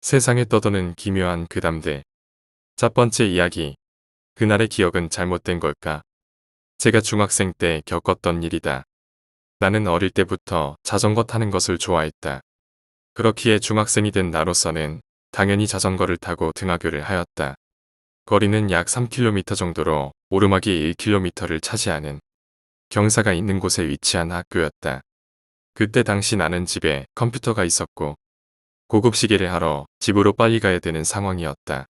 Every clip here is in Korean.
세상에 떠도는 기묘한 괴담들. 첫 번째 이야기. 그날의 기억은 잘못된 걸까? 제가 중학생 때 겪었던 일이다. 나는 어릴 때부터 자전거 타는 것을 좋아했다. 그렇기에 중학생이 된 나로서는 당연히 자전거를 타고 등하교를 하였다. 거리는 약 3km 정도로 오르막이 1km를 차지하는 경사가 있는 곳에 위치한 학교였다. 그때 당시 나는 집에 컴퓨터가 있었고 고급 시계를 하러 집으로 빨리 가야 되는 상황이었다.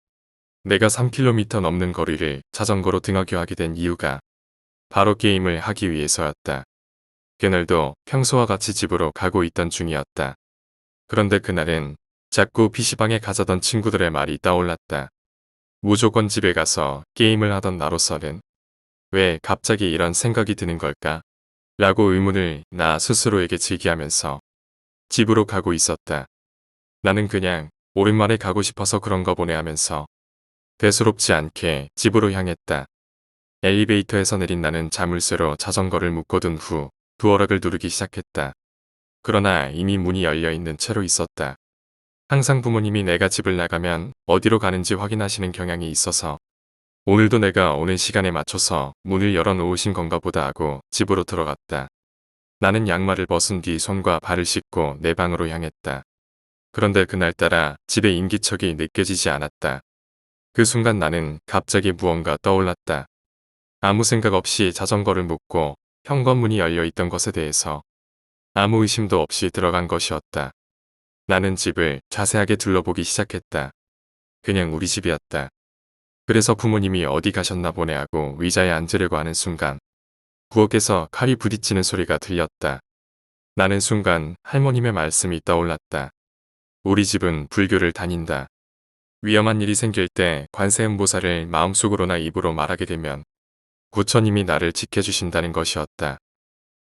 내가 3km 넘는 거리를 자전거로 등하교하게 된 이유가 바로 게임을 하기 위해서였다. 그날도 평소와 같이 집으로 가고 있던 중이었다. 그런데 그날은 자꾸 PC방에 가자던 친구들의 말이 떠올랐다. 무조건 집에 가서 게임을 하던 나로서는 왜 갑자기 이런 생각이 드는 걸까? 라고 의문을 나 스스로에게 제기하면서 집으로 가고 있었다. 나는 그냥 오랜만에 가고 싶어서 그런가 보네 하면서 대수롭지 않게 집으로 향했다. 엘리베이터에서 내린 나는 자물쇠로 자전거를 묶어둔 후 도어락을 누르기 시작했다. 그러나 이미 문이 열려 있는 채로 있었다. 항상 부모님이 내가 집을 나가면 어디로 가는지 확인하시는 경향이 있어서 오늘도 내가 오는 시간에 맞춰서 문을 열어놓으신 건가 보다 하고 집으로 들어갔다. 나는 양말을 벗은 뒤 손과 발을 씻고 내 방으로 향했다. 그런데 그날따라 집에 인기척이 느껴지지 않았다. 그 순간 나는 갑자기 무언가 떠올랐다. 아무 생각 없이 자전거를 묻고 현관문이 열려 있던 것에 대해서 아무 의심도 없이 들어간 것이었다. 나는 집을 자세하게 둘러보기 시작했다. 그냥 우리 집이었다. 그래서 부모님이 어디 가셨나 보네 하고 의자에 앉으려고 하는 순간 부엌에서 칼이 부딪히는 소리가 들렸다. 나는 순간 할머님의 말씀이 떠올랐다. 우리 집은 불교를 다닌다. 위험한 일이 생길 때 관세음보살을 마음속으로나 입으로 말하게 되면 부처님이 나를 지켜주신다는 것이었다.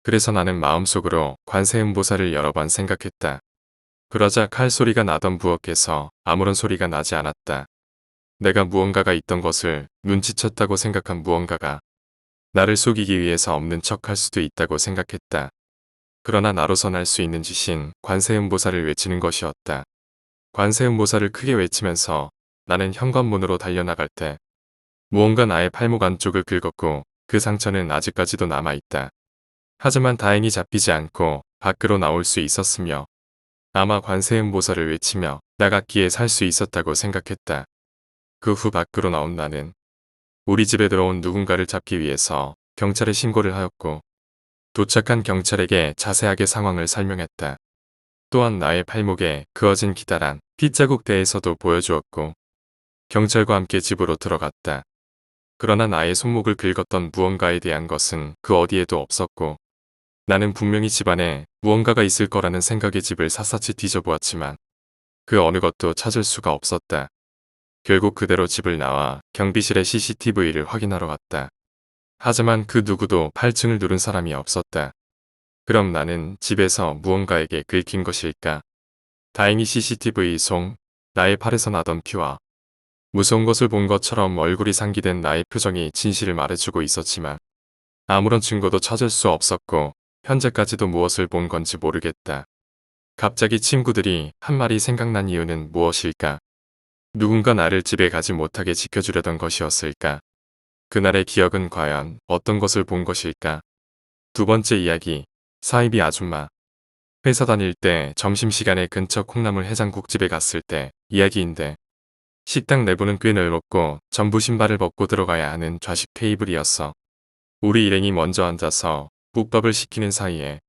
그래서 나는 마음속으로 관세음보살을 여러 번 생각했다. 그러자 칼소리가 나던 부엌에서 아무런 소리가 나지 않았다. 내가 무언가가 있던 것을 눈치챘다고 생각한 무언가가 나를 속이기 위해서 없는 척할 수도 있다고 생각했다. 그러나 나로선 할 수 있는 짓인 관세음보살을 외치는 것이었다. 관세음보살을 크게 외치면서 나는 현관문으로 달려나갈 때 무언가 나의 팔목 안쪽을 긁었고 그 상처는 아직까지도 남아있다. 하지만 다행히 잡히지 않고 밖으로 나올 수 있었으며 아마 관세음보살을 외치며 나갔기에 살 수 있었다고 생각했다. 그 후 밖으로 나온 나는 우리 집에 들어온 누군가를 잡기 위해서 경찰에 신고를 하였고 도착한 경찰에게 자세하게 상황을 설명했다. 또한 나의 팔목에 그어진 기다란 핏자국 대에서도 보여주었고 경찰과 함께 집으로 들어갔다. 그러나 나의 손목을 긁었던 무언가에 대한 것은 그 어디에도 없었고 나는 분명히 집안에 무언가가 있을 거라는 생각에 집을 샅샅이 뒤져보았지만 그 어느 것도 찾을 수가 없었다. 결국 그대로 집을 나와 경비실의 CCTV를 확인하러 갔다. 하지만 그 누구도 8층을 누른 사람이 없었다. 그럼 나는 집에서 무언가에게 긁힌 것일까? 다행히 CCTV 속 나의 팔에서 나던 피와 무서운 것을 본 것처럼 얼굴이 상기된 나의 표정이 진실을 말해주고 있었지만 아무런 증거도 찾을 수 없었고 현재까지도 무엇을 본 건지 모르겠다. 갑자기 친구들이 한 말이 생각난 이유는 무엇일까? 누군가 나를 집에 가지 못하게 지켜주려던 것이었을까? 그날의 기억은 과연 어떤 것을 본 것일까? 두 번째 이야기. 사이비 아줌마. 회사 다닐 때 점심시간에 근처 콩나물 해장국집에 갔을 때 이야기인데 식당 내부는 꽤 넓었고 전부 신발을 벗고 들어가야 하는 좌식 테이블이었어. 우리 일행이 먼저 앉아서 국밥을 시키는 사이에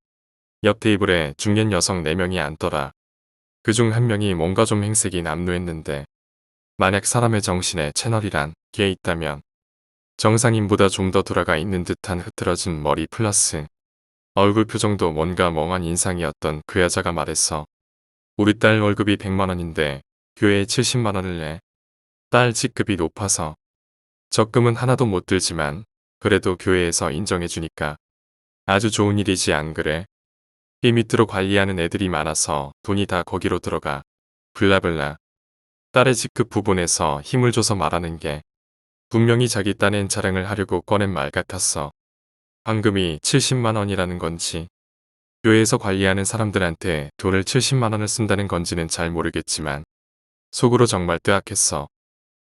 옆 테이블에 중년 여성 4명이 앉더라. 그중 한 명이 뭔가 좀 행색이 남루했는데 만약 사람의 정신에 채널이란 게 있다면 정상인보다 좀 더 돌아가 있는 듯한 흐트러진 머리 플러스 얼굴 표정도 뭔가 멍한 인상이었던 그 여자가 말했어. 우리 딸 월급이 100만 원인데 교회에 70만 원을 내. 딸 직급이 높아서 적금은 하나도 못 들지만 그래도 교회에서 인정해주니까 아주 좋은 일이지 안 그래? 이 밑으로 관리하는 애들이 많아서 돈이 다 거기로 들어가. 블라블라. 딸의 직급 부분에서 힘을 줘서 말하는 게 분명히 자기 딴엔 자랑을 하려고 꺼낸 말 같았어. 황금이 70만 원이라는 건지 교회에서 관리하는 사람들한테 돈을 70만 원을 쓴다는 건지는 잘 모르겠지만 속으로 정말 뜨악했어.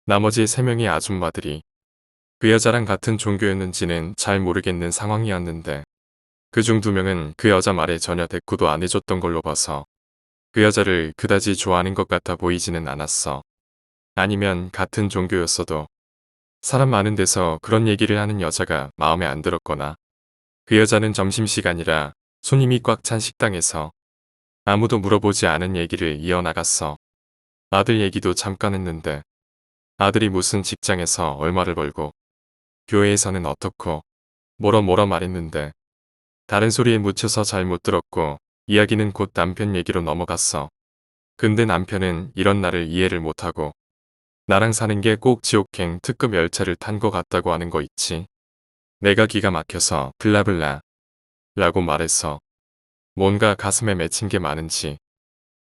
나머지 3명의 아줌마들이 그 여자랑 같은 종교였는지는 잘 모르겠는 상황이었는데 그중 2명은 그 여자 말에 전혀 대꾸도 안 해줬던 걸로 봐서 그 여자를 그다지 좋아하는 것 같아 보이지는 않았어. 아니면 같은 종교였어도 사람 많은 데서 그런 얘기를 하는 여자가 마음에 안 들었거나 그 여자는 점심시간이라 손님이 꽉 찬 식당에서 아무도 물어보지 않은 얘기를 이어나갔어. 아들 얘기도 잠깐 했는데 아들이 무슨 직장에서 얼마를 벌고 교회에서는 어떻고 뭐라 말했는데 다른 소리에 묻혀서 잘 못 들었고 이야기는 곧 남편 얘기로 넘어갔어. 근데 남편은 이런 나를 이해를 못하고 나랑 사는 게 꼭 지옥행 특급 열차를 탄 것 같다고 하는 거 있지. 내가 기가 막혀서 블라블라 라고 말했어. 뭔가 가슴에 맺힌 게 많은지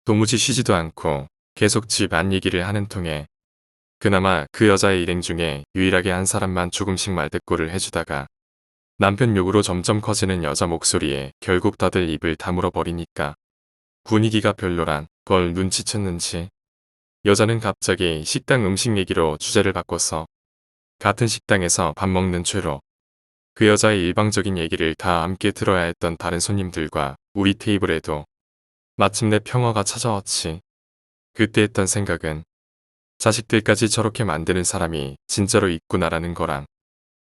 도무지 쉬지도 않고 계속 집 안 얘기를 하는 통에 그나마 그 여자의 일행 중에 유일하게 한 사람만 조금씩 말대꾸를 해주다가 남편 욕으로 점점 커지는 여자 목소리에 결국 다들 입을 다물어 버리니까 분위기가 별로란 걸 눈치챘는지 여자는 갑자기 식당 음식 얘기로 주제를 바꿔서 같은 식당에서 밥 먹는 죄로 그 여자의 일방적인 얘기를 다 함께 들어야 했던 다른 손님들과 우리 테이블에도 마침내 평화가 찾아왔지. 그때 했던 생각은 자식들까지 저렇게 만드는 사람이 진짜로 있구나라는 거랑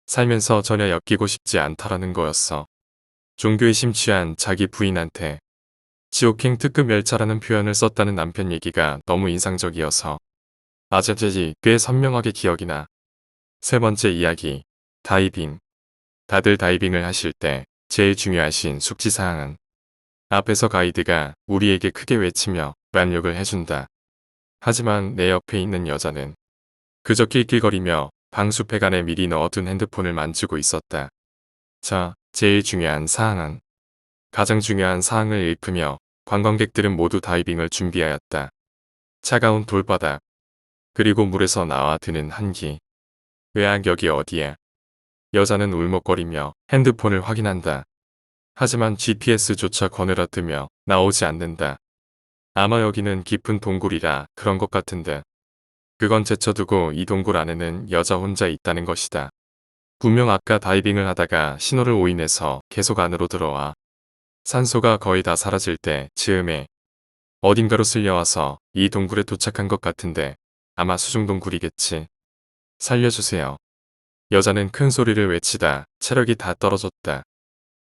살면서 전혀 엮이고 싶지 않다라는 거였어. 종교에 심취한 자기 부인한테 지옥행 특급 열차라는 표현을 썼다는 남편 얘기가 너무 인상적이어서 아직까지 꽤 선명하게 기억이 나. 3번째 이야기, 다이빙. 다들 다이빙을 하실 때 제일 중요하신 숙지사항은 앞에서 가이드가 우리에게 크게 외치며 란욕을 해준다. 하지만 내 옆에 있는 여자는 그저 낄낄거리며 방수팩 안에 미리 넣어둔 핸드폰을 만지고 있었다. 자, 제일 중요한 사항은 가장 중요한 사항을 읊으며 관광객들은 모두 다이빙을 준비하였다. 차가운 돌바닥, 그리고 물에서 나와 드는 한기. 외악 여기 어디야? 여자는 울먹거리며 핸드폰을 확인한다. 하지만 GPS조차 거느라 뜨며 나오지 않는다. 아마 여기는 깊은 동굴이라 그런 것 같은데. 그건 제쳐두고 이 동굴 안에는 여자 혼자 있다는 것이다. 분명 아까 다이빙을 하다가 신호를 오인해서 계속 안으로 들어와 산소가 거의 다 사라질 때 즈음에 어딘가로 쓸려와서 이 동굴에 도착한 것 같은데 아마 수중동굴이겠지. 살려주세요. 여자는 큰 소리를 외치다 체력이 다 떨어졌다.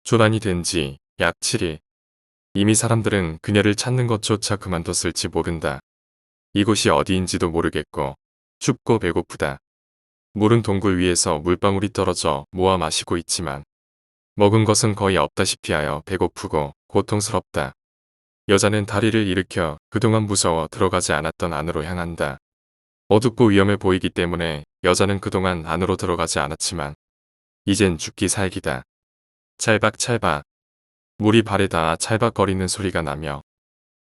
조난이 된 지 약 7일. 이미 사람들은 그녀를 찾는 것조차 그만뒀을지 모른다. 이곳이 어디인지도 모르겠고 춥고 배고프다. 물은 동굴 위에서 물방울이 떨어져 모아 마시고 있지만 먹은 것은 거의 없다시피 하여 배고프고 고통스럽다. 여자는 다리를 일으켜 그동안 무서워 들어가지 않았던 안으로 향한다. 어둡고 위험해 보이기 때문에 여자는 그동안 안으로 들어가지 않았지만 이젠 죽기 살기다. 찰박찰박. 물이 발에 닿아 찰박거리는 소리가 나며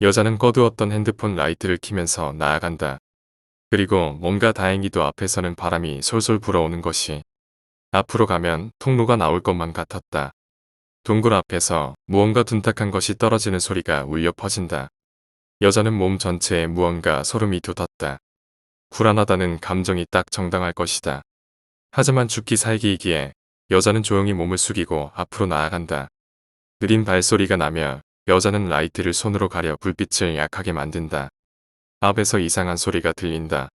여자는 꺼두었던 핸드폰 라이트를 켜면서 나아간다. 그리고 뭔가 다행히도 앞에서는 바람이 솔솔 불어오는 것이 앞으로 가면 통로가 나올 것만 같았다. 동굴 앞에서 무언가 둔탁한 것이 떨어지는 소리가 울려 퍼진다. 여자는 몸 전체에 무언가 소름이 돋았다. 불안하다는 감정이 딱 정당할 것이다. 하지만 죽기 살기이기에 여자는 조용히 몸을 숙이고 앞으로 나아간다. 느린 발소리가 나며 여자는 라이트를 손으로 가려 불빛을 약하게 만든다. 앞에서 이상한 소리가 들린다.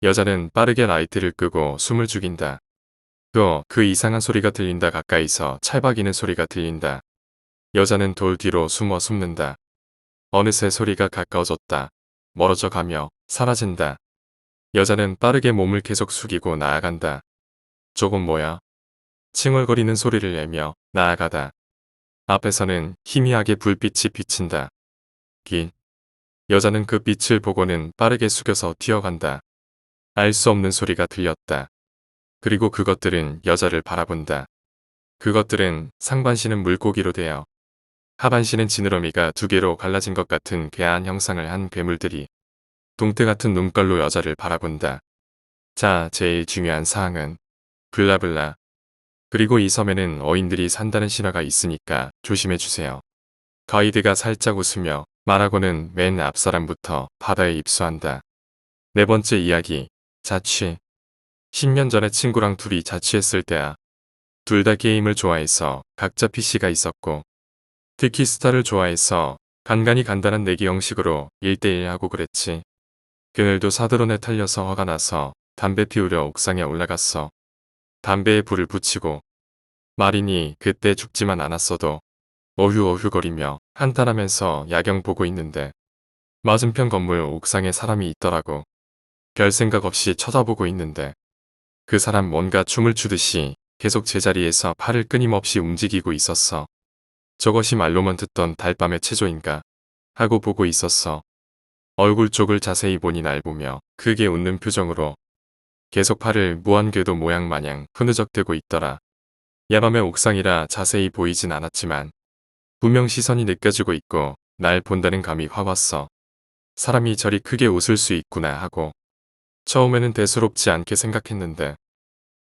여자는 빠르게 라이트를 끄고 숨을 죽인다. 또 그 이상한 소리가 들린다. 가까이서 찰박이는 소리가 들린다. 여자는 돌 뒤로 숨는다. 어느새 소리가 가까워졌다. 멀어져 가며 사라진다. 여자는 빠르게 몸을 계속 숙이고 나아간다. 저건 뭐야? 칭얼거리는 소리를 내며 나아가다. 앞에서는 희미하게 불빛이 비친다. 여자는 그 빛을 보고는 빠르게 숙여서 뛰어간다. 알 수 없는 소리가 들렸다. 그리고 그것들은 여자를 바라본다. 그것들은 상반신은 물고기로 되어 하반신은 지느러미가 2개로 갈라진 것 같은 괴한 형상을 한 괴물들이 동태 같은 눈깔로 여자를 바라본다. 자, 제일 중요한 사항은 블라블라. 그리고 이 섬에는 어인들이 산다는 신화가 있으니까 조심해주세요. 가이드가 살짝 웃으며 말하고는 맨 앞사람부터 바다에 입수한다. 4번째 이야기. 자취. 10년 전에 친구랑 둘이 자취했을 때야. 둘 다 게임을 좋아해서 각자 PC가 있었고, 특히 스타를 좋아해서 간간히 간단한 내기 형식으로 1대1 하고 그랬지. 그늘도 사드론에 탈려서 화가 나서 담배 피우려 옥상에 올라갔어. 담배에 불을 붙이고 말이니 그때 죽지만 않았어도 어휴어휴거리며 한탄하면서 야경 보고 있는데 맞은편 건물 옥상에 사람이 있더라고. 별 생각 없이 쳐다보고 있는데 그 사람 뭔가 춤을 추듯이 계속 제자리에서 팔을 끊임없이 움직이고 있었어. 저것이 말로만 듣던 달밤의 체조인가 하고 보고 있었어. 얼굴 쪽을 자세히 보니 날 보며 크게 웃는 표정으로 계속 팔을 무한궤도 모양 마냥 흐느적대고 있더라. 야밤의 옥상이라 자세히 보이진 않았지만 분명 시선이 느껴지고 있고 날 본다는 감이 확 왔어. 사람이 저리 크게 웃을 수 있구나 하고 처음에는 대수롭지 않게 생각했는데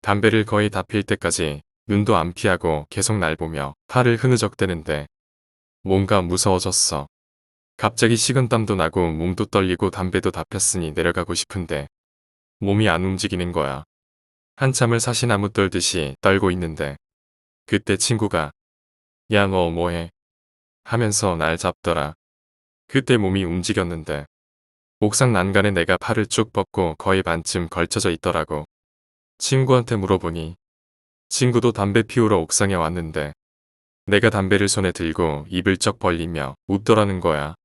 담배를 거의 다 필 때까지 눈도 안 피하고 계속 날 보며 팔을 흐느적대는데 뭔가 무서워졌어. 갑자기 식은땀도 나고 몸도 떨리고 담배도 다 폈으니 내려가고 싶은데 몸이 안 움직이는 거야. 한참을 사시나무 떨듯이 떨고 있는데 그때 친구가 야 너 뭐해? 하면서 날 잡더라. 그때 몸이 움직였는데 옥상 난간에 내가 팔을 쭉 뻗고 거의 반쯤 걸쳐져 있더라고. 친구한테 물어보니 친구도 담배 피우러 옥상에 왔는데 내가 담배를 손에 들고 입을 쩍 벌리며 웃더라는 거야.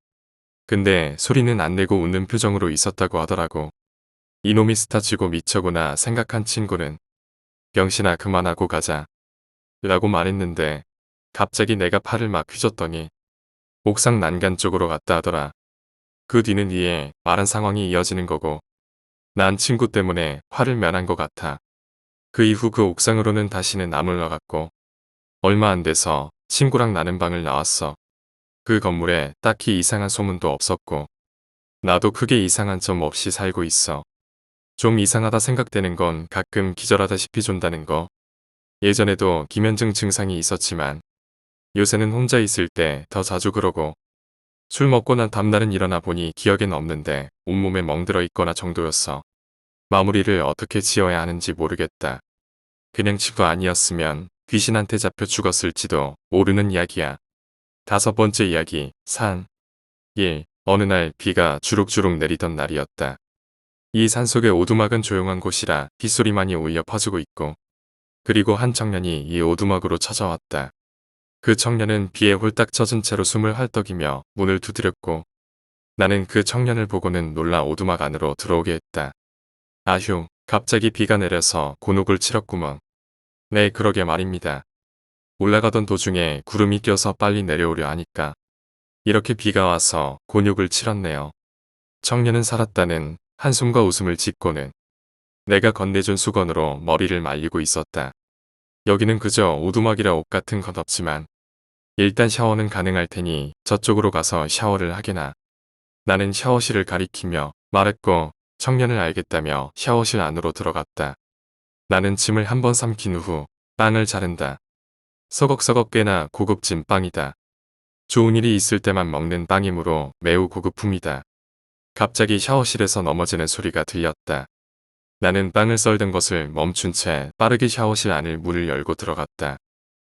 근데 소리는 안 내고 웃는 표정으로 있었다고 하더라고. 이놈이 스타치고 미쳐구나 생각한 친구는 병신아 그만하고 가자 라고 말했는데 갑자기 내가 팔을 막 휘젓더니 옥상 난간 쪽으로 갔다 하더라. 그 뒤는 이에 말한 상황이 이어지는 거고 난 친구 때문에 화를 면한 것 같아. 그 이후 그 옥상으로는 다시는 안 올라갔고 얼마 안 돼서 친구랑 나는 방을 나왔어. 그 건물에 딱히 이상한 소문도 없었고 나도 크게 이상한 점 없이 살고 있어. 좀 이상하다 생각되는 건 가끔 기절하다시피 존다는 거. 예전에도 기면증 증상이 있었지만 요새는 혼자 있을 때 더 자주 그러고 술 먹고 난 다음날은 일어나 보니 기억엔 없는데 온몸에 멍들어 있거나 정도였어. 마무리를 어떻게 지어야 하는지 모르겠다. 그냥 치부 아니었으면 귀신한테 잡혀 죽었을지도 모르는 이야기야. 5번째 이야기. 산. 1. 어느 날 비가 주룩주룩 내리던 날이었다. 이 산속의 오두막은 조용한 곳이라 빗소리만이 울려 퍼지고 있고 그리고 한 청년이 이 오두막으로 찾아왔다. 그 청년은 비에 홀딱 젖은 채로 숨을 헐떡이며 문을 두드렸고 나는 그 청년을 보고는 놀라 오두막 안으로 들어오게 했다. 아휴, 갑자기 비가 내려서 곤혹을 치렀구먼. 네, 그러게 말입니다. 올라가던 도중에 구름이 껴서 빨리 내려오려 하니까 이렇게 비가 와서 곤욕을 치렀네요. 청년은 살았다는 한숨과 웃음을 짓고는 내가 건네준 수건으로 머리를 말리고 있었다. 여기는 그저 오두막이라 옷 같은 건 없지만 일단 샤워는 가능할 테니 저쪽으로 가서 샤워를 하게나. 나는 샤워실을 가리키며 말했고 청년을 알겠다며 샤워실 안으로 들어갔다. 나는 침을 한번 삼킨 후 빵을 자른다. 서걱서걱 꽤나 고급진 빵이다. 좋은 일이 있을 때만 먹는 빵이므로 매우 고급품이다. 갑자기 샤워실에서 넘어지는 소리가 들렸다. 나는 빵을 썰던 것을 멈춘 채 빠르게 샤워실 안을 문을 열고 들어갔다.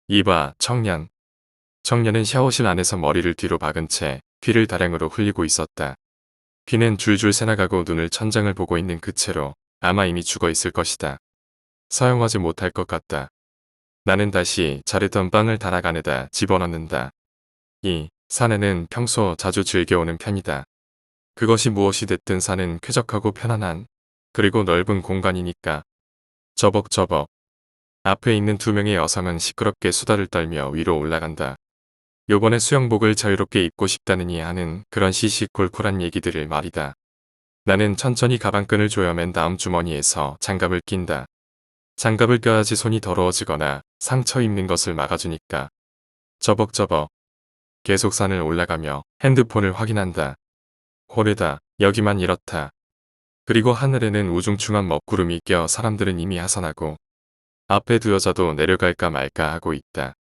이봐, 청년. 청년은 샤워실 안에서 머리를 뒤로 박은 채 피를 다량으로 흘리고 있었다. 피는 줄줄 새나가고 눈을 천장을 보고 있는 그 채로 아마 이미 죽어 있을 것이다. 사용하지 못할 것 같다. 나는 다시 자르던 빵을 다락 안에다 집어넣는다. 이 산에는 평소 자주 즐겨오는 편이다. 그것이 무엇이 됐든 산은 쾌적하고 편안한 그리고 넓은 공간이니까. 저벅저벅. 앞에 있는 2명의 여성은 시끄럽게 수다를 떨며 위로 올라간다. 요번에 수영복을 자유롭게 입고 싶다느니 하는 그런 시시콜콜한 얘기들을 말이다. 나는 천천히 가방끈을 조여 맨 다음 주머니에서 장갑을 낀다. 장갑을 껴야지 손이 더러워지거나 상처 입는 것을 막아주니까. 저벅저벅. 계속 산을 올라가며 핸드폰을 확인한다. 호르다. 여기만 이렇다. 그리고 하늘에는 우중충한 먹구름이 껴 사람들은 이미 하산하고 앞에 두 여자도 내려갈까 말까 하고 있다.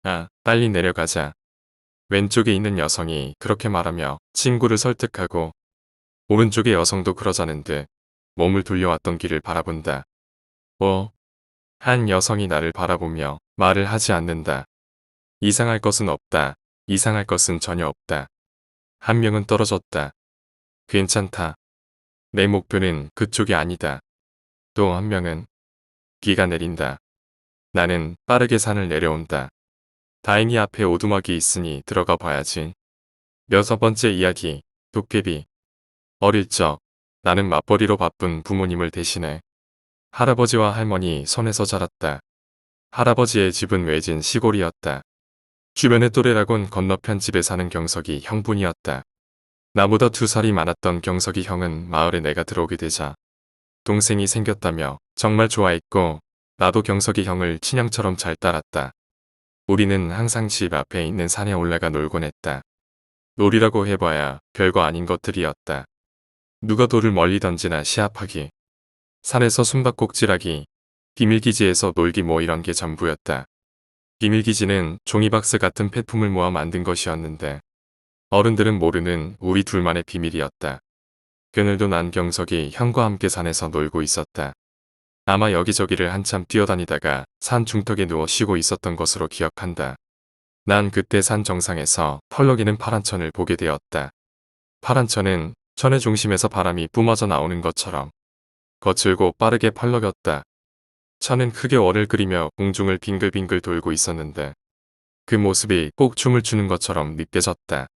아, 빨리 내려가자. 왼쪽에 있는 여성이 그렇게 말하며 친구를 설득하고 오른쪽의 여성도 그러자는 듯 몸을 돌려왔던 길을 바라본다. 한 여성이 나를 바라보며 말을 하지 않는다. 이상할 것은 없다. 이상할 것은 전혀 없다. 한 명은 떨어졌다. 괜찮다. 내 목표는 그쪽이 아니다. 또 한 명은 비가 내린다. 나는 빠르게 산을 내려온다. 다행히 앞에 오두막이 있으니 들어가 봐야지. 6번째 이야기, 도깨비. 어릴 적 나는 맞벌이로 바쁜 부모님을 대신해 할아버지와 할머니 손에서 자랐다. 할아버지의 집은 외진 시골이었다. 주변의 또래라곤 건너편 집에 사는 경석이 형뿐이었다. 나보다 2살이 많았던 경석이 형은 마을에 내가 들어오게 되자 동생이 생겼다며 정말 좋아했고 나도 경석이 형을 친형처럼 잘 따랐다. 우리는 항상 집 앞에 있는 산에 올라가 놀곤 했다. 놀이라고 해봐야 별거 아닌 것들이었다. 누가 돌을 멀리 던지나 시합하기, 산에서 숨바꼭질하기, 비밀기지에서 놀기 뭐 이런 게 전부였다. 비밀기지는 종이박스 같은 폐품을 모아 만든 것이었는데 어른들은 모르는 우리 둘만의 비밀이었다. 그늘도 난 경석이 형과 함께 산에서 놀고 있었다. 아마 여기저기를 한참 뛰어다니다가 산 중턱에 누워 쉬고 있었던 것으로 기억한다. 난 그때 산 정상에서 펄럭이는 파란 천을 보게 되었다. 파란 천은 천의 중심에서 바람이 뿜어져 나오는 것처럼 거칠고 빠르게 펄럭였다. 천은 크게 월을 그리며 공중을 빙글빙글 돌고 있었는데 그 모습이 꼭 춤을 추는 것처럼 느껴졌다.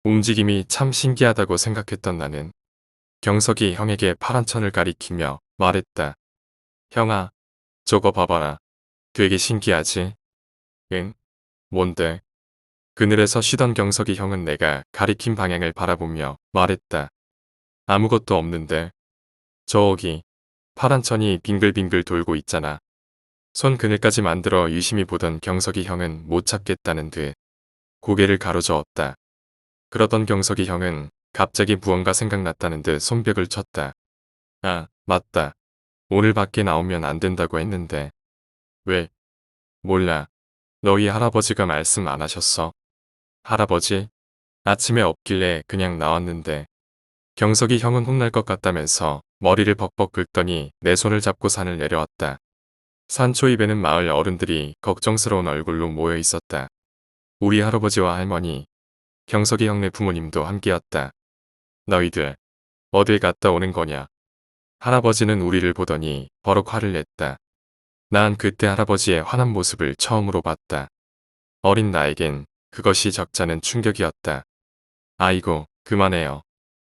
움직임이 참 신기하다고 생각했던 나는 경석이 형에게 파란 천을 가리키며 말했다. 형아, 저거 봐봐라. 되게 신기하지? 응? 뭔데? 그늘에서 쉬던 경석이 형은 내가 가리킨 방향을 바라보며 말했다. 아무것도 없는데. 저기, 파란 천이 빙글빙글 돌고 있잖아. 손 그늘까지 만들어 유심히 보던 경석이 형은 못 찾겠다는 듯 고개를 가로저었다. 그러던 경석이 형은 갑자기 무언가 생각났다는 듯 손뼉을 쳤다. 아, 맞다. 오늘 밖에 나오면 안 된다고 했는데. 왜? 몰라. 너희 할아버지가 말씀 안 하셨어? 할아버지? 아침에 없길래 그냥 나왔는데. 경석이 형은 혼날 것 같다면서 머리를 벅벅 긁더니 내 손을 잡고 산을 내려왔다. 산 초입에는 마을 어른들이 걱정스러운 얼굴로 모여 있었다. 우리 할아버지와 할머니, 경석이 형네 부모님도 함께였다. 너희들 어딜 갔다 오는 거냐? 할아버지는 우리를 보더니 버럭 화를 냈다. 난 그때 할아버지의 화난 모습을 처음으로 봤다. 어린 나에겐 그것이 적잖은 충격이었다. 아이고, 그만해요.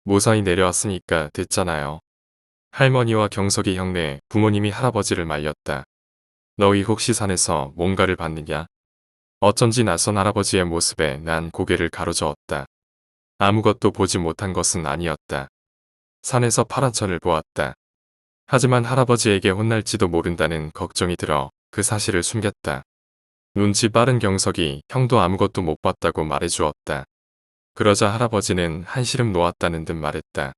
무사히 내려왔으니까 됐잖아요. 할머니와 경석이 형네 부모님이 할아버지를 말렸다. 너희 혹시 산에서 뭔가를 봤느냐? 어쩐지 낯선 할아버지의 모습에 난 고개를 가로저었다. 아무것도 보지 못한 것은 아니었다. 산에서 파란 천을 보았다. 하지만 할아버지에게 혼날지도 모른다는 걱정이 들어 그 사실을 숨겼다. 눈치 빠른 경석이 형도 아무것도 못 봤다고 말해주었다. 그러자 할아버지는 한시름 놓았다는 듯 말했다.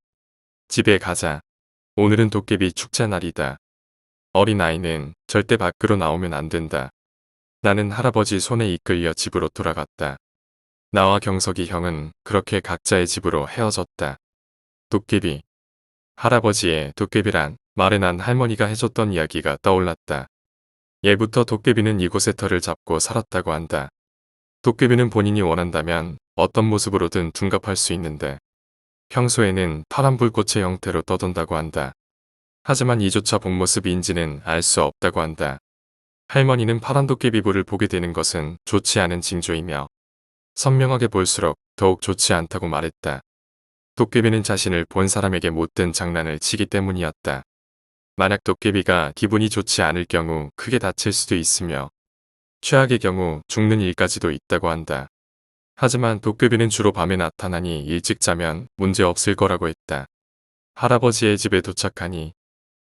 집에 가자. 오늘은 도깨비 축제 날이다. 어린아이는 절대 밖으로 나오면 안 된다. 나는 할아버지 손에 이끌려 집으로 돌아갔다. 나와 경석이 형은 그렇게 각자의 집으로 헤어졌다. 도깨비. 할아버지의 도깨비란 말에 난 할머니가 해줬던 이야기가 떠올랐다. 예부터 도깨비는 이곳에 털을 잡고 살았다고 한다. 도깨비는 본인이 원한다면 어떤 모습으로든 둔갑할 수 있는데 평소에는 파란 불꽃의 형태로 떠돈다고 한다. 하지만 이조차 본 모습인지는 알 수 없다고 한다. 할머니는 파란 도깨비불을 보게 되는 것은 좋지 않은 징조이며 선명하게 볼수록 더욱 좋지 않다고 말했다. 도깨비는 자신을 본 사람에게 못된 장난을 치기 때문이었다. 만약 도깨비가 기분이 좋지 않을 경우 크게 다칠 수도 있으며 최악의 경우 죽는 일까지도 있다고 한다. 하지만 도깨비는 주로 밤에 나타나니 일찍 자면 문제 없을 거라고 했다. 할아버지의 집에 도착하니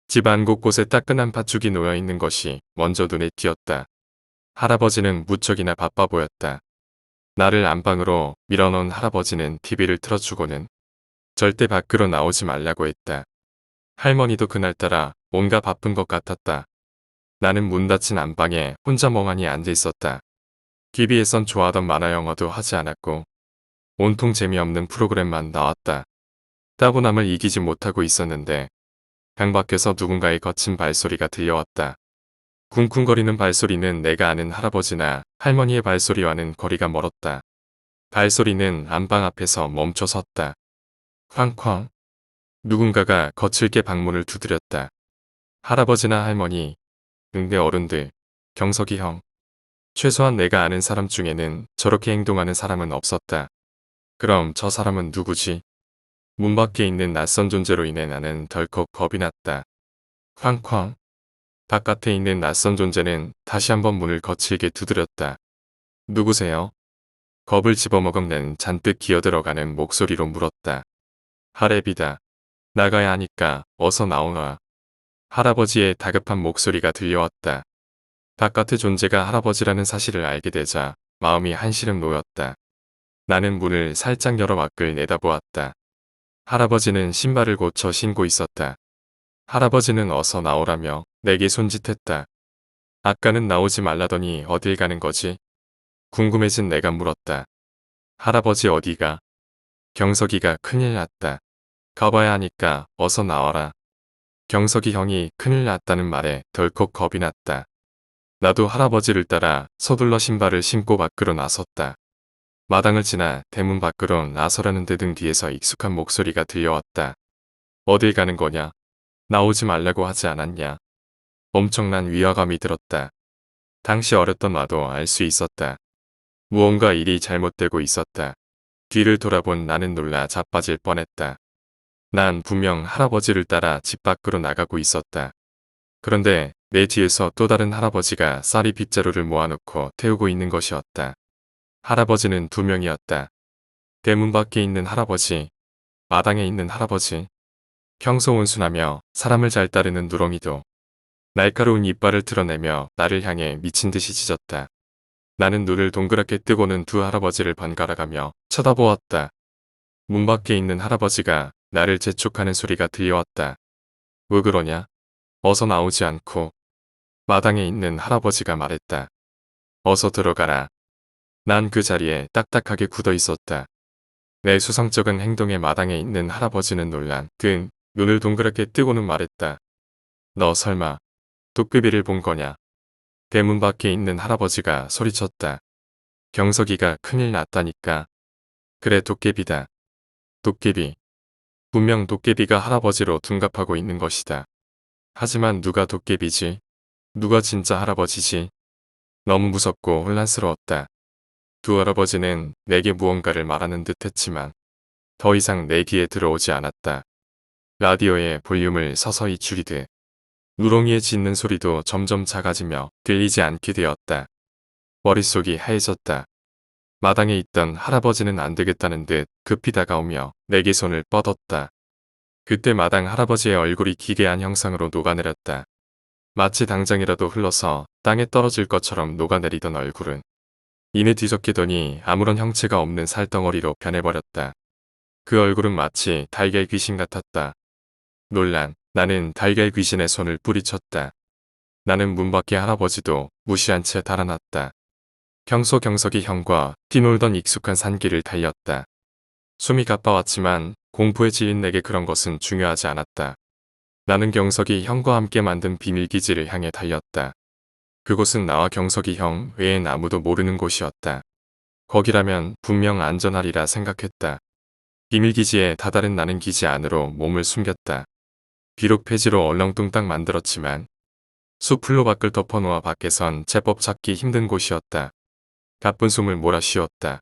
집안 곳곳에 따끈한 팥죽이 놓여 있는 것이 먼저 눈에 띄었다. 할아버지는 무척이나 바빠 보였다. 나를 안방으로 밀어넣은 할아버지는 TV를 틀어주고는 절대 밖으로 나오지 말라고 했다. 할머니도 그날따라 뭔가 바쁜 것 같았다. 나는 문 닫힌 안방에 혼자 멍하니 앉아 있었다. TV에선 좋아하던 만화 영화도 하지 않았고 온통 재미없는 프로그램만 나왔다. 따분함을 이기지 못하고 있었는데 방 밖에서 누군가의 거친 발소리가 들려왔다. 쿵쿵거리는 발소리는 내가 아는 할아버지나 할머니의 발소리와는 거리가 멀었다. 발소리는 안방 앞에서 멈춰 섰다. 쾅쾅. 누군가가 거칠게 방문을 두드렸다. 할아버지나 할머니, 응대 어른들, 경석이 형. 최소한 내가 아는 사람 중에는 저렇게 행동하는 사람은 없었다. 그럼 저 사람은 누구지? 문 밖에 있는 낯선 존재로 인해 나는 덜컥 겁이 났다. 쾅쾅. 바깥에 있는 낯선 존재는 다시 한번 문을 거칠게 두드렸다. 누구세요? 겁을 집어먹은 난 잔뜩 기어들어가는 목소리로 물었다. 하랩이다. 나가야 하니까 어서 나오너라. 할아버지의 다급한 목소리가 들려왔다. 바깥의 존재가 할아버지라는 사실을 알게 되자 마음이 한시름 놓였다. 나는 문을 살짝 열어 밖을 내다보았다. 할아버지는 신발을 고쳐 신고 있었다. 할아버지는 어서 나오라며 내게 손짓했다. 아까는 나오지 말라더니 어딜 가는 거지? 궁금해진 내가 물었다. 할아버지 어디가? 경석이가 큰일 났다. 가봐야 하니까 어서 나와라. 경석이 형이 큰일 났다는 말에 덜컥 겁이 났다. 나도 할아버지를 따라 서둘러 신발을 신고 밖으로 나섰다. 마당을 지나 대문 밖으로 나서라는 데 등 뒤에서 익숙한 목소리가 들려왔다. 어딜 가는 거냐? 나오지 말라고 하지 않았냐? 엄청난 위화감이 들었다. 당시 어렸던 나도 알 수 있었다. 무언가 일이 잘못되고 있었다. 뒤를 돌아본 나는 놀라 자빠질 뻔했다. 난 분명 할아버지를 따라 집 밖으로 나가고 있었다. 그런데 내 뒤에서 또 다른 할아버지가 쌀이 빗자루를 모아놓고 태우고 있는 것이었다. 할아버지는 두 명이었다. 대문 밖에 있는 할아버지, 마당에 있는 할아버지. 평소 온순하며 사람을 잘 따르는 누렁이도 날카로운 이빨을 드러내며 나를 향해 미친 듯이 짖었다. 나는 눈을 동그랗게 뜨고는 두 할아버지를 번갈아가며 쳐다보았다. 문 밖에 있는 할아버지가 나를 재촉하는 소리가 들려왔다. 왜 그러냐? 어서 나오지 않고. 마당에 있는 할아버지가 말했다. 어서 들어가라. 난 그 자리에 딱딱하게 굳어 있었다. 내 수상쩍은 행동에 마당에 있는 할아버지는 놀란 듯 눈을 동그랗게 뜨고는 말했다. 너 설마 도깨비를 본 거냐? 대문 밖에 있는 할아버지가 소리쳤다. 경석이가 큰일 났다니까. 그래 도깨비다. 도깨비. 분명 도깨비가 할아버지로 둔갑하고 있는 것이다. 하지만 누가 도깨비지? 누가 진짜 할아버지지? 너무 무섭고 혼란스러웠다. 두 할아버지는 내게 무언가를 말하는 듯 했지만 더 이상 내 귀에 들어오지 않았다. 라디오의 볼륨을 서서히 줄이듯 누렁이의 짖는 소리도 점점 작아지며 들리지 않게 되었다. 머릿속이 하얘졌다. 마당에 있던 할아버지는 안 되겠다는 듯 급히 다가오며 내게 손을 뻗었다. 그때 마당 할아버지의 얼굴이 기괴한 형상으로 녹아내렸다. 마치 당장이라도 흘러서 땅에 떨어질 것처럼 녹아내리던 얼굴은 이내 뒤적이더니 아무런 형체가 없는 살덩어리로 변해버렸다. 그 얼굴은 마치 달걀 귀신 같았다. 놀란 나는 달걀 귀신의 손을 뿌리쳤다. 나는 문 밖의 할아버지도 무시한 채 달아났다. 평소 경석이 형과 뛰놀던 익숙한 산길을 달렸다. 숨이 가빠왔지만 공포에 질린 내게 그런 것은 중요하지 않았다. 나는 경석이 형과 함께 만든 비밀기지를 향해 달렸다. 그곳은 나와 경석이 형 외엔 아무도 모르는 곳이었다. 거기라면 분명 안전하리라 생각했다. 비밀기지에 다다른 나는 기지 안으로 몸을 숨겼다. 비록 폐지로 얼렁뚱땅 만들었지만 숲풀로 밖을 덮어놓아 밖에선 제법 찾기 힘든 곳이었다. 가쁜 숨을 몰아쉬었다.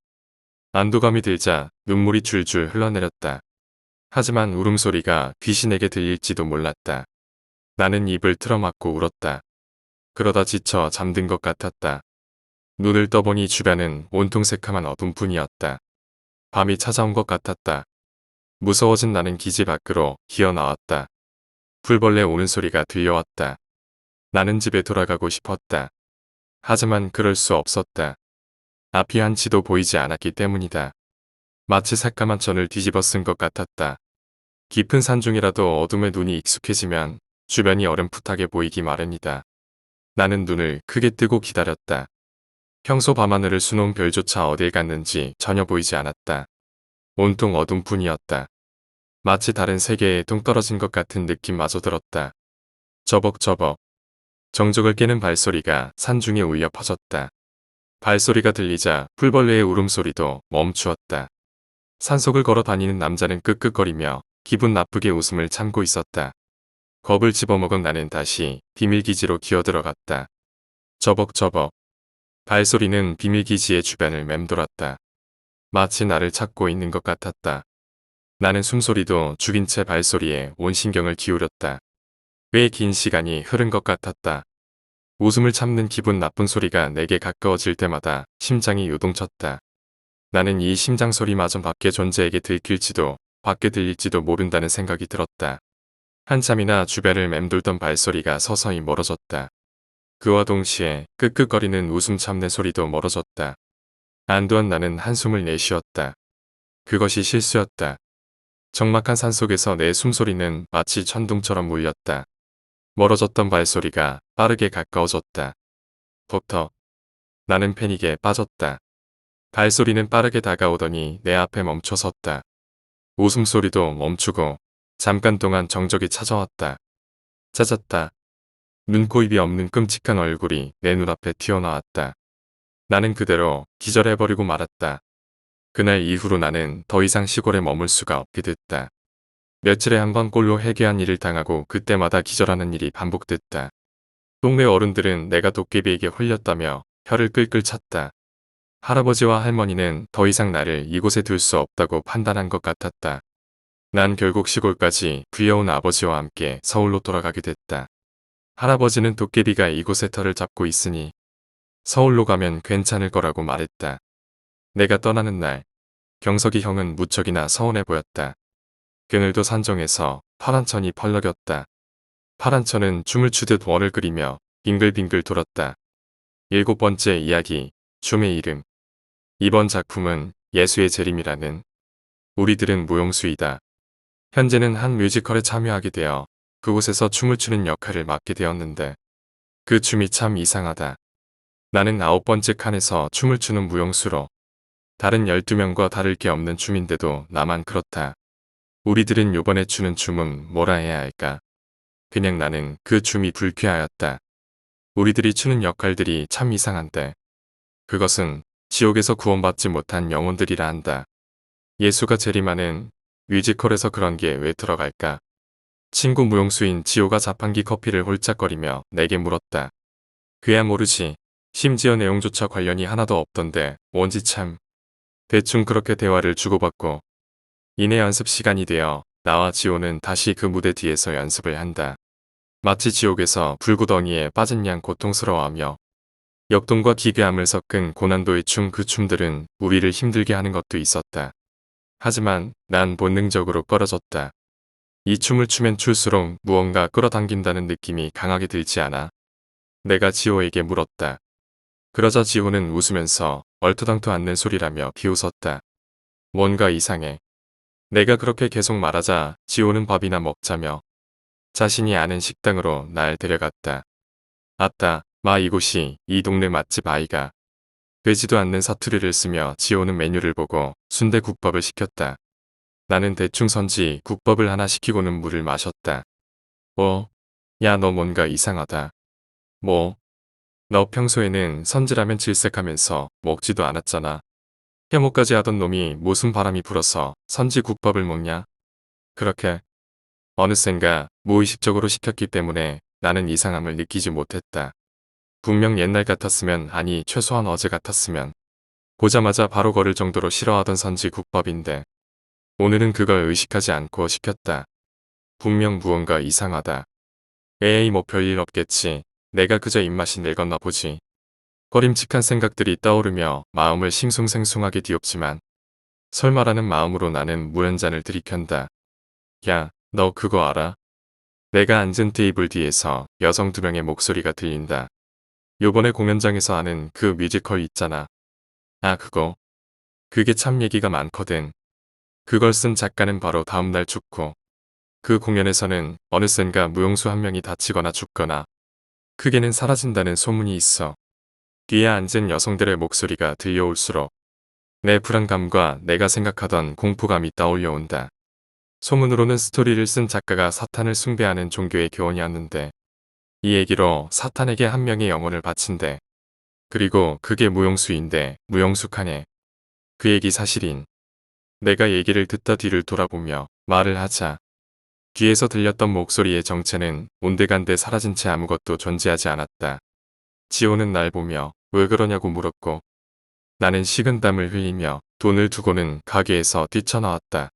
안도감이 들자 눈물이 줄줄 흘러내렸다. 하지만 울음소리가 귀신에게 들릴지도 몰랐다. 나는 입을 틀어막고 울었다. 그러다 지쳐 잠든 것 같았다. 눈을 떠보니 주변은 온통 새카만 어둠뿐이었다. 밤이 찾아온 것 같았다. 무서워진 나는 기지 밖으로 기어나왔다. 풀벌레 오는 소리가 들려왔다. 나는 집에 돌아가고 싶었다. 하지만 그럴 수 없었다. 앞이 한치도 보이지 않았기 때문이다. 마치 새까만 천을 뒤집어 쓴 것 같았다. 깊은 산중이라도 어둠에 눈이 익숙해지면 주변이 어렴풋하게 보이기 마련이다. 나는 눈을 크게 뜨고 기다렸다. 평소 밤하늘을 수놓은 별조차 어딜 갔는지 전혀 보이지 않았다. 온통 어둠뿐이었다. 마치 다른 세계에 동떨어진 것 같은 느낌마저 들었다. 저벅저벅. 정적을 깨는 발소리가 산중에 울려 퍼졌다. 발소리가 들리자 풀벌레의 울음소리도 멈추었다. 산속을 걸어 다니는 남자는 끄끄거리며 기분 나쁘게 웃음을 참고 있었다. 겁을 집어먹은 나는 다시 비밀기지로 기어들어갔다. 저벅저벅. 발소리는 비밀기지의 주변을 맴돌았다. 마치 나를 찾고 있는 것 같았다. 나는 숨소리도 죽인 채 발소리에 온 신경을 기울였다. 꽤 긴 시간이 흐른 것 같았다. 웃음을 참는 기분 나쁜 소리가 내게 가까워질 때마다 심장이 요동쳤다. 나는 이 심장 소리마저 밖의 존재에게 들킬지도 밖에 들릴지도 모른다는 생각이 들었다. 한참이나 주변을 맴돌던 발소리가 서서히 멀어졌다. 그와 동시에 끄끄거리는 웃음 참는 소리도 멀어졌다. 안도한 나는 한숨을 내쉬었다. 그것이 실수였다. 적막한 산속에서 내 숨소리는 마치 천둥처럼 울렸다. 멀어졌던 발소리가 빠르게 가까워졌다. 벅터. 나는 패닉에 빠졌다. 발소리는 빠르게 다가오더니 내 앞에 멈춰섰다. 웃음소리도 멈추고 잠깐 동안 정적이 찾아왔다. 찾았다. 눈, 코, 입이 없는 끔찍한 얼굴이 내 눈앞에 튀어나왔다. 나는 그대로 기절해버리고 말았다. 그날 이후로 나는 더 이상 시골에 머물 수가 없게 됐다. 며칠에 한 번 꼴로 해괴한 일을 당하고 그때마다 기절하는 일이 반복됐다. 동네 어른들은 내가 도깨비에게 홀렸다며 혀를 끌끌 찼다. 할아버지와 할머니는 더 이상 나를 이곳에 둘 수 없다고 판단한 것 같았다. 난 결국 시골까지 귀여운 아버지와 함께 서울로 돌아가게 됐다. 할아버지는 도깨비가 이곳에 터를 잡고 있으니 서울로 가면 괜찮을 거라고 말했다. 내가 떠나는 날 경석이 형은 무척이나 서운해 보였다. 그늘도 산정에서 파란 천이 펄럭였다. 파란 천은 춤을 추듯 원을 그리며 빙글빙글 돌았다. 7번째 이야기, 춤의 이름. 이번 작품은 예수의 재림이라는 우리들은 무용수이다. 현재는 한 뮤지컬에 참여하게 되어 그곳에서 춤을 추는 역할을 맡게 되었는데 그 춤이 참 이상하다. 나는 9번째 칸에서 춤을 추는 무용수로 다른 12명과 다를 게 없는 춤인데도 나만 그렇다. 우리들은 요번에 추는 춤은 뭐라 해야 할까? 그냥 나는 그 춤이 불쾌하였다. 우리들이 추는 역할들이 참 이상한데 그것은 지옥에서 구원받지 못한 영혼들이라 한다. 예수가 재림하는 뮤지컬에서 그런 게 왜 들어갈까? 친구 무용수인 지호가 자판기 커피를 홀짝거리며 내게 물었다. 그야 모르지. 심지어 내용조차 관련이 하나도 없던데 뭔지 참. 대충 그렇게 대화를 주고받고 이내 연습 시간이 되어 나와 지호는 다시 그 무대 뒤에서 연습을 한다. 마치 지옥에서 불구덩이에 빠진 양 고통스러워하며 역동과 기괴함을 섞은 고난도의 춤, 그 춤들은 우리를 힘들게 하는 것도 있었다. 하지만 난 본능적으로 꺼려졌다. 이 춤을 추면 출수록 무언가 끌어당긴다는 느낌이 강하게 들지 않아? 내가 지호에게 물었다. 그러자 지호는 웃으면서 얼토당토 않는 소리라며 비웃었다. 뭔가 이상해. 내가 그렇게 계속 말하자 지호는 밥이나 먹자며 자신이 아는 식당으로 날 데려갔다. 아따, 마 이곳이 이 동네 맛집 아이가. 되지도 않는 사투리를 쓰며 지호는 메뉴를 보고 순대국밥을 시켰다. 나는 대충 선지 국밥을 하나 시키고는 물을 마셨다. 야, 너 뭔가 이상하다. 뭐? 너 평소에는 선지라면 질색하면서 먹지도 않았잖아. 혐오까지 하던 놈이 무슨 바람이 불어서 선지 국밥을 먹냐? 그렇게 어느샌가 무의식적으로 시켰기 때문에 나는 이상함을 느끼지 못했다. 분명 옛날 같았으면, 아니 최소한 어제 같았으면 보자마자 바로 걸을 정도로 싫어하던 선지 국밥인데 오늘은 그걸 의식하지 않고 시켰다. 분명 무언가 이상하다. 에이 뭐 별일 없겠지. 내가 그저 입맛이 늙었나 보지. 꺼림칙한 생각들이 떠오르며 마음을 싱숭생숭하게 뒤엎지만 설마라는 마음으로 나는 물 한 잔을 들이켠다. 야, 너 그거 알아? 내가 앉은 테이블 뒤에서 여성 2명의 목소리가 들린다. 요번에 공연장에서 하는 그 뮤지컬 있잖아. 아 그거. 그게 참 얘기가 많거든. 그걸 쓴 작가는 바로 다음날 죽고 그 공연에서는 어느샌가 무용수 한 명이 다치거나 죽거나 크게는 사라진다는 소문이 있어. 뒤에 앉은 여성들의 목소리가 들려올수록 내 불안감과 내가 생각하던 공포감이 떠올려온다. 소문으로는 스토리를 쓴 작가가 사탄을 숭배하는 종교의 교원이었는데 이 얘기로 사탄에게 한 명의 영혼을 바친대. 그리고 그게 무용수인데 무용숙하네. 그 얘기 사실인. 내가 얘기를 듣다 뒤를 돌아보며 말을 하자 뒤에서 들렸던 목소리의 정체는 온데간데 사라진 채 아무것도 존재하지 않았다. 지호는 날 보며 왜 그러냐고 물었고 나는 식은땀을 흘리며 돈을 두고는 가게에서 뛰쳐나왔다.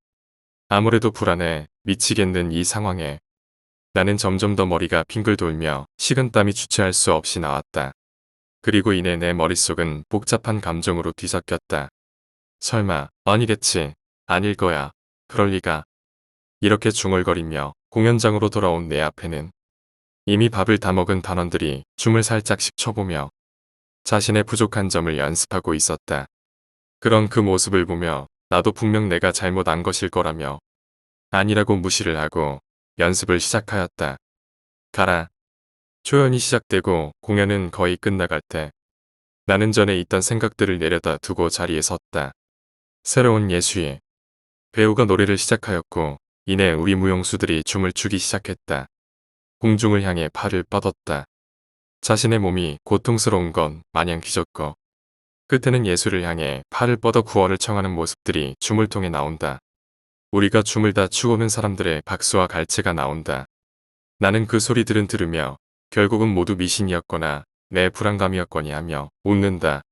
아무래도 불안해 미치겠는 이 상황에 나는 점점 더 머리가 빙글 돌며 식은땀이 주체할 수 없이 나왔다. 그리고 이내 내 머릿속은 복잡한 감정으로 뒤섞였다. 설마 아니겠지. 아닐 거야. 그럴 리가. 이렇게 중얼거리며 공연장으로 돌아온 내 앞에는 이미 밥을 다 먹은 단원들이 춤을 살짝씩 춰보며 자신의 부족한 점을 연습하고 있었다. 그런 그 모습을 보며 나도 분명 내가 잘못한 것일 거라며 아니라고 무시를 하고 연습을 시작하였다. 가라. 초연이 시작되고 공연은 거의 끝나갈 때 나는 전에 있던 생각들을 내려다 두고 자리에 섰다. 새로운 예수의 배우가 노래를 시작하였고 이내 우리 무용수들이 춤을 추기 시작했다. 공중을 향해 팔을 뻗었다. 자신의 몸이 고통스러운 건 마냥 뒤졌고 끝에는 예수를 향해 팔을 뻗어 구원을 청하는 모습들이 춤을 통해 나온다. 우리가 춤을 다 추고는 사람들의 박수와 갈채가 나온다. 나는 그 소리들은 들으며 결국은 모두 미신이었거나 내 불안감이었거니 하며 웃는다.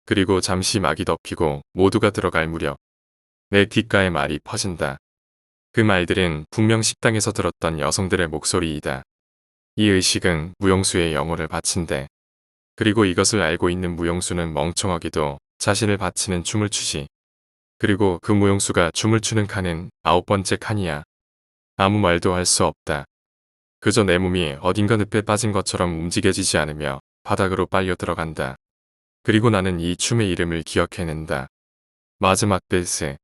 그리고 잠시 막이 덮이고 모두가 들어갈 무렵 내 귓가에 말이 퍼진다. 그 말들은 분명 식당에서 들었던 여성들의 목소리이다. 이 의식은 무용수의 영혼을 바친대. 그리고 이것을 알고 있는 무용수는 멍청하게도 자신을 바치는 춤을 추지. 그리고 그 무용수가 춤을 추는 칸은 9번째 칸이야. 아무 말도 할 수 없다. 그저 내 몸이 어딘가 늪에 빠진 것처럼 움직여지지 않으며 바닥으로 빨려 들어간다. 그리고 나는 이 춤의 이름을 기억해낸다. 마지막 벨스.